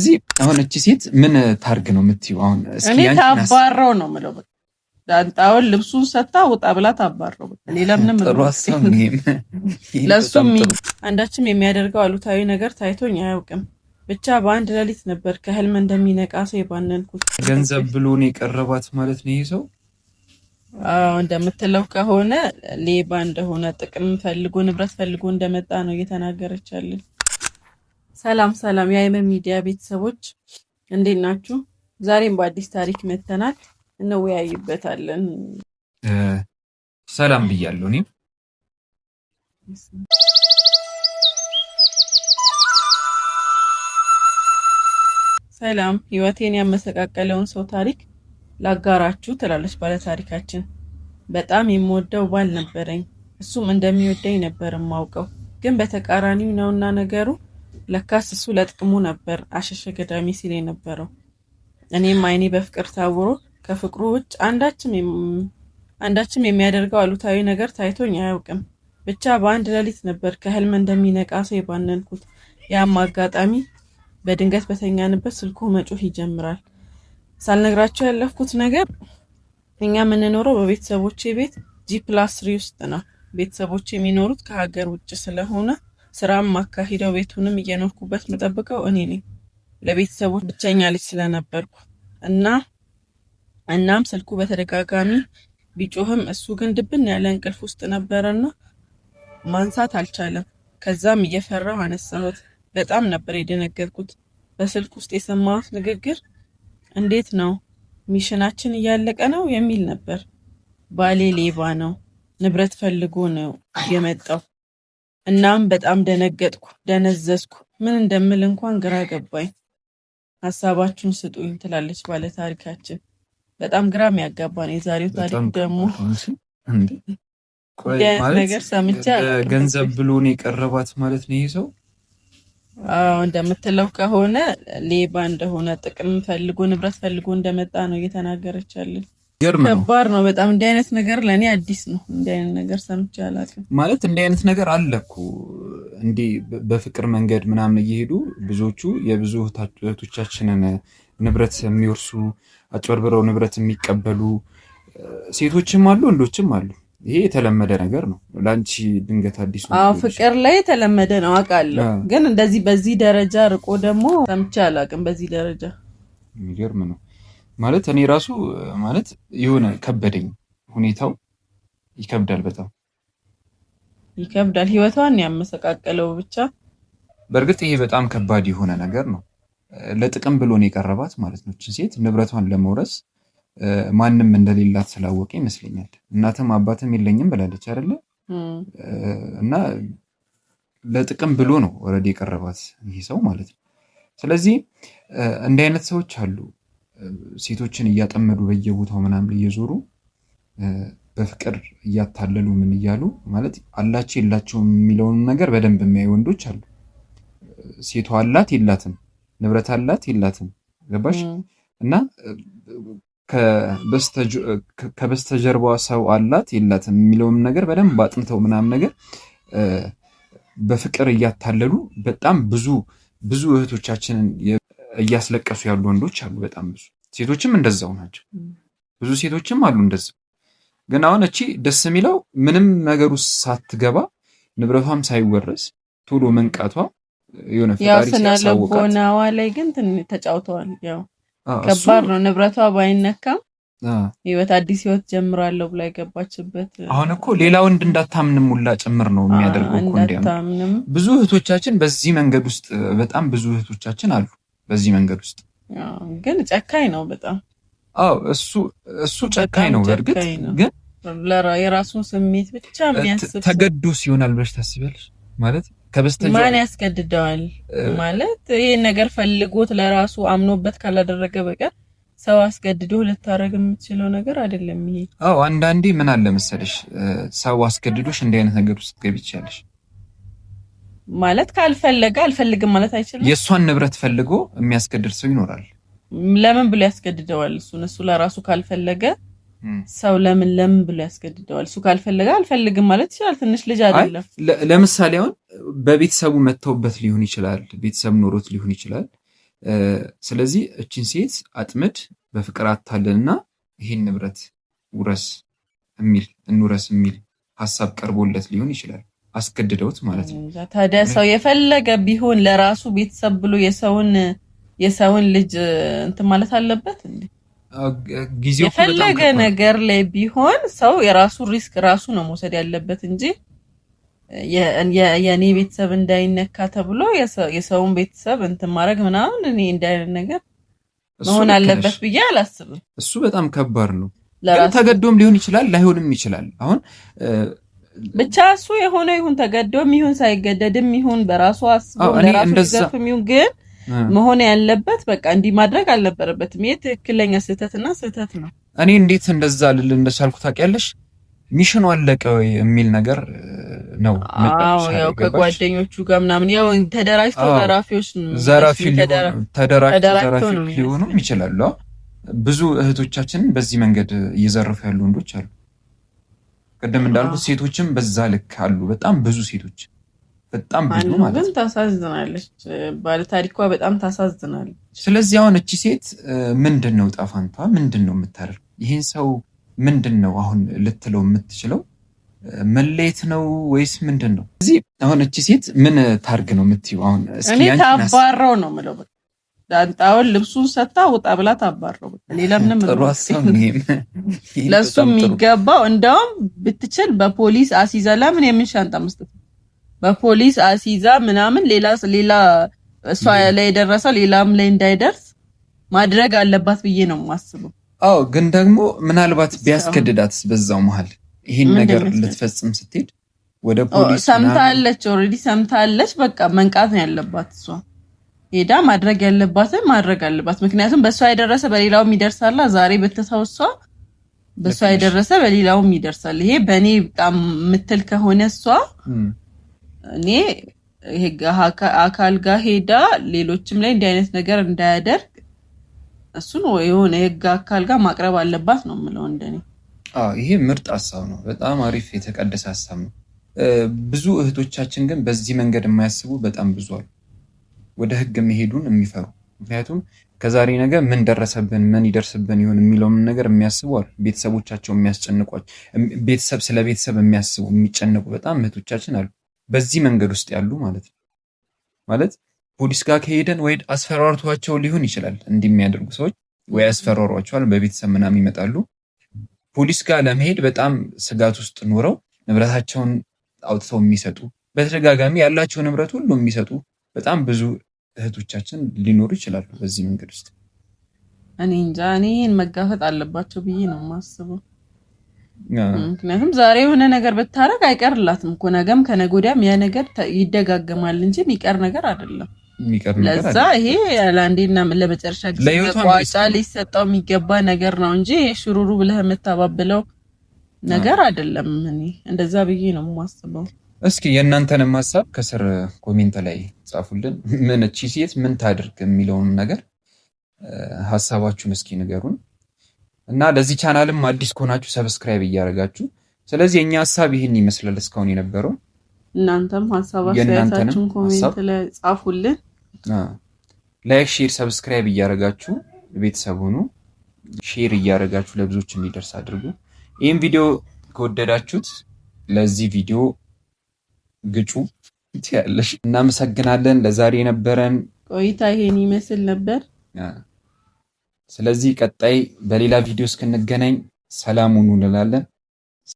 እዚህ አሁን እቺ ሴት ምን ታርግ ነው የምትይው? አሁን እስኪ እኔ ታባረው ነው የምለው። ዳንጣውን ልብሱን ሰጣ ወጣ ብላ ታባረው። ሌላ ምንም ለሱም አንዳችም የሚያደርገው አሉታዊ ነገር ታይቶኝ አያውቅም። ብቻ በአንድ ሌሊት ነበር ከህልም እንደሚነቃ ሰው የባነንኩት። ገንዘብ ብሎን የቀረባት ማለት ነው ይሄ ሰው። እንደምትለው ከሆነ ሌባ እንደሆነ ጥቅም ፈልጎ ንብረት ፈልጎ እንደመጣ ነው እየተናገረች ያለች። ሰላም ሰላም የአይመን ሚዲያ ቤተሰቦች እንዴት ናችሁ? ዛሬም በአዲስ ታሪክ መተናል፣ እንወያይበታለን። ሰላም ብያለሁ። እኔም ሰላም። ህይወቴን ያመሰቃቀለውን ሰው ታሪክ ላጋራችሁ ትላለች ባለ ታሪካችን። በጣም የምወደው ባል ነበረኝ። እሱም እንደሚወደኝ ነበር የማውቀው፣ ግን በተቃራኒው ነውና ነገሩ። ለካስ እሱ ለጥቅሙ ነበር አሸሸ ገዳሚ ሲል የነበረው። እኔም አይኔ በፍቅር ታውሮ ከፍቅሩ ውጭ አንዳችም የሚያደርገው አሉታዊ ነገር ታይቶኝ አያውቅም። ብቻ በአንድ ሌሊት ነበር ከህልም እንደሚነቃ ሰው የባነንኩት። ያም አጋጣሚ በድንገት በተኛንበት ስልኩ መጮህ ይጀምራል። ሳልነግራቸው ያለፍኩት ነገር እኛ የምንኖረው በቤተሰቦቼ ቤት G+3 ውስጥ ነው። ቤተሰቦቼ የሚኖሩት ከሀገር ውጭ ስለሆነ ስራም ማካሂደው ቤቱንም እየኖርኩበት መጠብቀው እኔ ነኝ። ለቤተሰቦች ብቸኛ ልጅ ስለነበርኩ እናም ስልኩ በተደጋጋሚ ቢጮህም እሱ ግን ድብን ያለ እንቅልፍ ውስጥ ነበርና ማንሳት አልቻለም። ከዛም እየፈራሁ አነሳሁት። በጣም ነበር የደነገጥኩት። በስልክ ውስጥ የሰማሁት ንግግር እንዴት ነው ሚሽናችን እያለቀ ነው የሚል ነበር። ባሌ ሌባ ነው፣ ንብረት ፈልጎ ነው የመጣው። እናም በጣም ደነገጥኩ፣ ደነዘዝኩ። ምን እንደምል እንኳን ግራ ገባኝ። ሀሳባችሁን ስጡኝ ትላለች ባለ ታሪካችን። በጣም ግራ የሚያጋባ ነው የዛሬው ታሪክ። ደግሞ ነገር ሰምቻ ገንዘብ ብሎን የቀረባት ማለት ነው ይሄ ሰው። እንደምትለው ከሆነ ሌባ እንደሆነ ጥቅም ፈልጎ ንብረት ፈልጎ እንደመጣ ነው እየተናገረች ያለች። ከባድ ነው በጣም። እንዲህ አይነት ነገር ለኔ አዲስ ነው። እንዲህ አይነት ነገር ሰምቼ አላውቅም። ማለት እንዲህ አይነት ነገር አለ እኮ እንዲህ በፍቅር መንገድ ምናምን እየሄዱ ብዙዎቹ የብዙ እህቶቻችንን ንብረት የሚወርሱ አጭበርብረው ንብረት የሚቀበሉ ሴቶችም አሉ ወንዶችም አሉ። ይሄ የተለመደ ነገር ነው። ላንቺ ድንገት አዲስ ነው? ፍቅር ላይ የተለመደ ነው አውቃለሁ፣ ግን እንደዚህ በዚህ ደረጃ ርቆ ደግሞ ሰምቼ አላውቅም። በዚህ ደረጃ የሚገርም ነው። ማለት እኔ ራሱ ማለት የሆነ ከበደኝ። ሁኔታው ይከብዳል፣ በጣም ይከብዳል። ህይወቷን ያመሰቃቀለው ብቻ። በእርግጥ ይሄ በጣም ከባድ የሆነ ነገር ነው። ለጥቅም ብሎ ነው የቀረባት ማለት ነው። እቺ ሴት ንብረቷን ለመውረስ ማንም እንደሌላት ስላወቀ ይመስለኛል። እናትም አባትም የለኝም ብላለች አይደለ? እና ለጥቅም ብሎ ነው ኦልሬዲ የቀረባት ይሄ ሰው ማለት ነው። ስለዚህ እንዲህ አይነት ሰዎች አሉ፣ ሴቶችን እያጠመዱ በየቦታው ምናምን እየዞሩ በፍቅር እያታለሉ ምን እያሉ ማለት አላቸው የላቸውም የሚለውን ነገር በደንብ የሚያዩ ወንዶች አሉ። ሴቷ አላት የላትም፣ ንብረት አላት የላትም፣ ገባሽ? እና ከበስተጀርባዋ ሰው አላት የላትም የሚለውን ነገር በደንብ አጥንተው ምናምን ነገር በፍቅር እያታለሉ በጣም ብዙ እህቶቻችንን እያስለቀሱ ያሉ ወንዶች አሉ። በጣም ብዙ ሴቶችም እንደዛው ናቸው። ብዙ ሴቶችም አሉ እንደዛው። ግን አሁን እቺ ደስ የሚለው ምንም ነገር ውስጥ ሳትገባ ንብረቷም ሳይወረስ ቶሎ መንቃቷ የሆነ ፈጣሪ ሲያሳውቃት፣ ልቦናዋ ላይ ግን ተጫውተዋል። ያው ከባድ ነው። ንብረቷ ባይነካም ህይወት አዲስ ህይወት ጀምራለሁ ብላ የገባችበት። አሁን እኮ ሌላ ወንድ እንዳታምንም ሁላ ጭምር ነው የሚያደርገው እኮ። እንዲያም ብዙ እህቶቻችን በዚህ መንገድ ውስጥ በጣም ብዙ እህቶቻችን አሉ በዚህ መንገድ ውስጥ። ግን ጨካኝ ነው በጣም። እሱ ጨካኝ ነው። በእርግጥ ግን የራሱን ስሜት ብቻ የሚያስብ ተገዶ ሲሆናል ብለሽ ታስቢያለሽ? ማለት ማን ያስገድደዋል? ማለት ይሄን ነገር ፈልጎት ለራሱ አምኖበት ካላደረገ በቀር ሰው አስገድዶ ልታረግ የምትችለው ነገር አይደለም ይሄ። አንዳንዴ ምን አለ መሰለሽ፣ ሰው አስገድዶሽ እንዲህ አይነት ነገር ውስጥ ገብቻለሽ ማለት ካልፈለገ አልፈልግም ማለት አይችልም። የእሷን ንብረት ፈልጎ የሚያስገድድ ሰው ይኖራል። ለምን ብሎ ያስገድደዋል? እሱ ለራሱ ካልፈለገ ሰው ለምን ብሎ ያስገድደዋል? እሱ ካልፈለገ አልፈልግም ማለት ይችላል። ትንሽ ልጅ አይደለም። ለምሳሌ አሁን በቤተሰቡ መተውበት ሊሆን ይችላል፣ ቤተሰብ ኖሮት ሊሆን ይችላል። ስለዚህ እቺን ሴት አጥምድ በፍቅር አታለልና ይሄን ንብረት እንውረስ የሚል ሐሳብ ቀርቦለት ሊሆን ይችላል። አስገድደውት ማለት ነው። ታዲያ ሰው የፈለገ ቢሆን ለራሱ ቤተሰብ ብሎ የሰውን ልጅ እንትን ማለት አለበት እንዴ? ጊዜው የፈለገ ነገር ላይ ቢሆን ሰው የራሱ ሪስክ ራሱ ነው መውሰድ ያለበት እንጂ የኔ ቤተሰብ እንዳይነካ ተብሎ የሰውን ቤተሰብ እንትን ማድረግ ምናምን እኔ እንዳይነት ነገር መሆን አለበት ብዬ አላስብም። እሱ በጣም ከባድ ነው። ተገዶም ሊሆን ይችላል ላይሆንም ይችላል። አሁን ብቻ እሱ የሆነ ይሁን ተገዶም ይሁን ሳይገደድም ይሁን በራሱ አስቦ ለራሱ ዘፍም ይሁን ግን መሆን ያለበት በቃ እንዲህ ማድረግ አልነበረበትም። ይሄ ትክክለኛ ስህተት ነው። እኔ እንዴት እንደዛ ልል እንደቻልኩ ታውቂያለሽ? ሚሽኑ አለቀ ወይ የሚል ነገር ነው መጣች። ያው ከጓደኞቹ ጋር ምናምን ያው ተደራጅተው ዘራፊ ሊሆኑ ይችላሉ። ብዙ እህቶቻችንን በዚህ መንገድ እየዘረፉ ያሉ ወንዶች አሉ። ቀደም እንዳልኩት ሴቶችም በዛ ልክ አሉ። በጣም ብዙ ሴቶች በጣም ብዙ ማለት ነው። ታሳዝናለች። ባለ ታሪኳ በጣም ታሳዝናለች። ስለዚህ አሁን እቺ ሴት ምንድነው ጣፋንቷ? ምንድነው የምታደርገው? ይሄን ሰው ምንድነው አሁን ልትለው የምትችለው? መለየት ነው ወይስ ምንድነው? እዚህ አሁን እቺ ሴት ምን ታርግ ነው የምትይው? አሁን እስኪ ያንቺ ታባረው ነው የምለው። ዳንጣውን ልብሱን ሰጣ ወጣ ብላ ታባረው። ሌላ ምንም ለሱ የሚገባው እንደውም ብትችል በፖሊስ አሲዛ ለምን የምንሻንጣ መስጠት በፖሊስ አሲዛ ምናምን ሌላ እሷ ላይ የደረሰው ሌላም ላይ እንዳይደርስ ማድረግ አለባት ብዬ ነው የማስበው። አዎ ግን ደግሞ ምናልባት ቢያስገድዳትስ በዛው መሃል ይሄን ነገር ልትፈጽም ስትሄድ ወደ ፖሊስ ሰምታለች፣ ኦሬዲ ሰምታለች። በቃ መንቃት ነው ያለባት። እሷ ሄዳ ማድረግ ያለባትን ማድረግ አለባት። ምክንያቱም በእሷ የደረሰ በሌላውም ይደርሳል። ዛሬ በተሰውሷ በእሷ የደረሰ በሌላውም ይደርሳል። ይሄ በእኔ በጣም ምትል ከሆነ እሷ እኔ አካል ጋር ሄዳ ሌሎችም ላይ እንዲህ አይነት ነገር እንዳያደርግ እሱን የሆነ የህግ አካል ጋር ማቅረብ አለባት ነው የምለው እንደኔ። ይሄ ምርጥ ሐሳብ ነው። በጣም አሪፍ የተቀደሰ ሐሳብ ነው። ብዙ እህቶቻችን ግን በዚህ መንገድ የማያስቡ በጣም ብዙ አሉ። ወደ ህግ መሄዱን የሚፈሩ ምክንያቱም ከዛሬ ነገ ምን ደረሰብን ምን ይደርስብን ይሆን የሚለውን ነገር የሚያስቡ አሉ። ቤተሰቦቻቸው የሚያስጨንቋቸው ቤተሰብ ስለ ቤተሰብ የሚያስቡ የሚጨነቁ በጣም እህቶቻችን አሉ። በዚህ መንገድ ውስጥ ያሉ ማለት ነው። ማለት ፖሊስ ጋር ከሄደን ወይ አስፈራርቷቸው ሊሆን ይችላል እንዲህ የሚያደርጉ ሰዎች ወይ አስፈራሯቸዋል በቤተሰብ ምናምን ይመጣሉ። ፖሊስ ጋር ለመሄድ በጣም ስጋት ውስጥ ኖረው ንብረታቸውን አውጥተው የሚሰጡ በተደጋጋሚ ያላቸው ንብረት ሁሉ የሚሰጡ በጣም ብዙ እህቶቻችን ሊኖሩ ይችላሉ በዚህ መንገድ ውስጥ። እኔ እንጃ እኔን መጋፈጥ አለባቸው ብዬ ነው የማስበው። ምክንያቱም ዛሬ የሆነ ነገር ብታረግ አይቀርላትም እኮ ነገም ከነገ ወዲያም ያ ነገር ይደጋገማል እንጂ የሚቀር ነገር አይደለም። ለዛ ይሄ ለአንዴና ለመጨረሻ ጊዜ ቋጫ ሊሰጠው የሚገባ ነገር ነው እንጂ ሽሩሩ ብለህ የምታባብለው ነገር አይደለም። እኔ እንደዛ ብዬ ነው የማስበው። እስኪ የእናንተንም ሐሳብ ከስር ኮሜንት ላይ ጻፉልን። ምን እቺ ሴት ምን ታድርግ የሚለውን ነገር ሐሳባችሁን እስኪ ንገሩን እና ለዚህ ቻናልም አዲስ ከሆናችሁ ሰብስክራይብ እያደረጋችሁ። ስለዚህ የኛ ሐሳብ ይሄን ይመስላል እስካሁን የነበረው። እናንተም ሐሳባችሁን ኮሜንት ላይ ጻፉልን። ላይክ፣ ሼር፣ ሰብስክራይብ እያደረጋችሁ ቤተሰብ ሁኑ። ሼር እያደረጋችሁ ለብዙዎች እንዲደርስ አድርጉ። ይሄን ቪዲዮ ከወደዳችሁት ለዚህ ቪዲዮ ግጩ ትያለሽ። እናመሰግናለን። ለዛሬ የነበረን ቆይታ ይሄን ይመስል ነበር። ስለዚህ ቀጣይ በሌላ ቪዲዮ እስክንገናኝ ሰላም ሁኑ እንላለን።